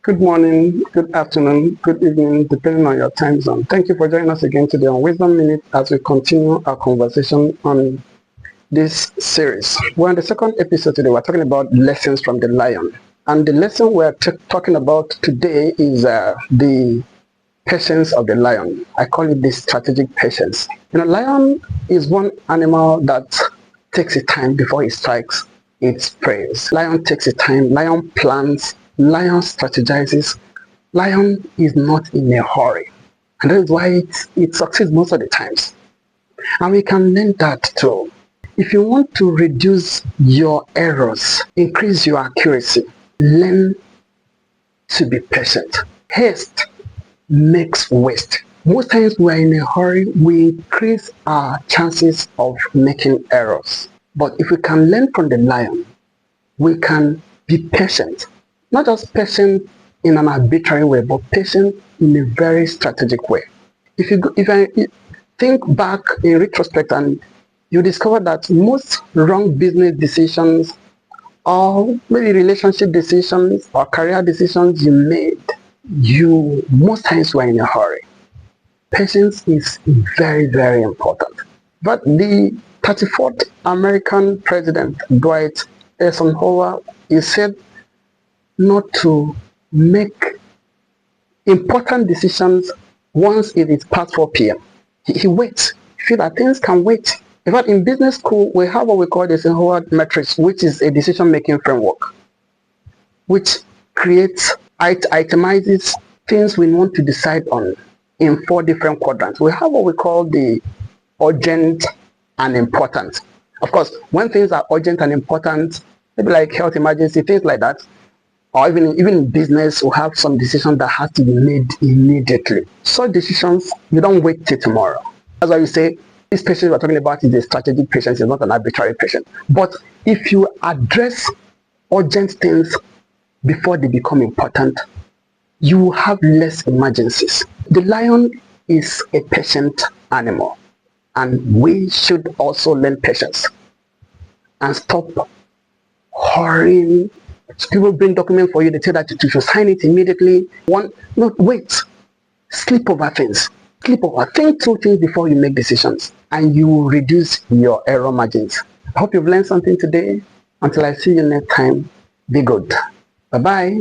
Good morning, good afternoon, good evening, depending on your time zone. Thank you for joining us again today on Wisdom Minute as we continue our conversation on this series. We're on the second episode today. We're talking about lessons from the lion. And the lesson we're talking about today is the patience of the lion. I call it the strategic patience. Lion is one animal that takes its time before it strikes its prey. Lion takes its time, lion plans, lion strategizes. Lion is not in a hurry. And that is why it succeeds most of the times. And we can learn that too. If you want to reduce your errors, increase your accuracy, learn to be patient. Haste makes waste. Most times we are in a hurry, we increase our chances of making errors. But if we can learn from the lion, we can be patient. Not just patient in an arbitrary way, but patient in a very strategic way. If I think back in retrospect and you discover that most wrong business decisions or maybe relationship decisions or career decisions you made, you most times were in a hurry. Patience is very, very important. But the 34th American president, Dwight Eisenhower, he said not to make important decisions once it is past 4 p.m. He waits. He feels that things can wait. In fact, in business school, we have what we call the Eisenhower matrix, which is a decision-making framework, which itemizes things we want to decide on in 4 different quadrants. We have what we call the urgent and important. Of course, when things are urgent and important, maybe like health emergency, things like that, or even in business, we have some decisions that have to be made immediately. Such decisions, you don't wait till tomorrow. That's why we say this patience we're talking about is a strategic patience, it's not an arbitrary patience. But if you address urgent things before they become important, you have less emergencies. The lion is a patient animal, and we should also learn patience and stop hurrying. People bring documents for you, they tell that you should sign it immediately. Wait. Sleep over things. Sleep over. Think through things before you make decisions, and you will reduce your error margins. I hope you've learned something today. Until I see you next time, be good. Bye-bye.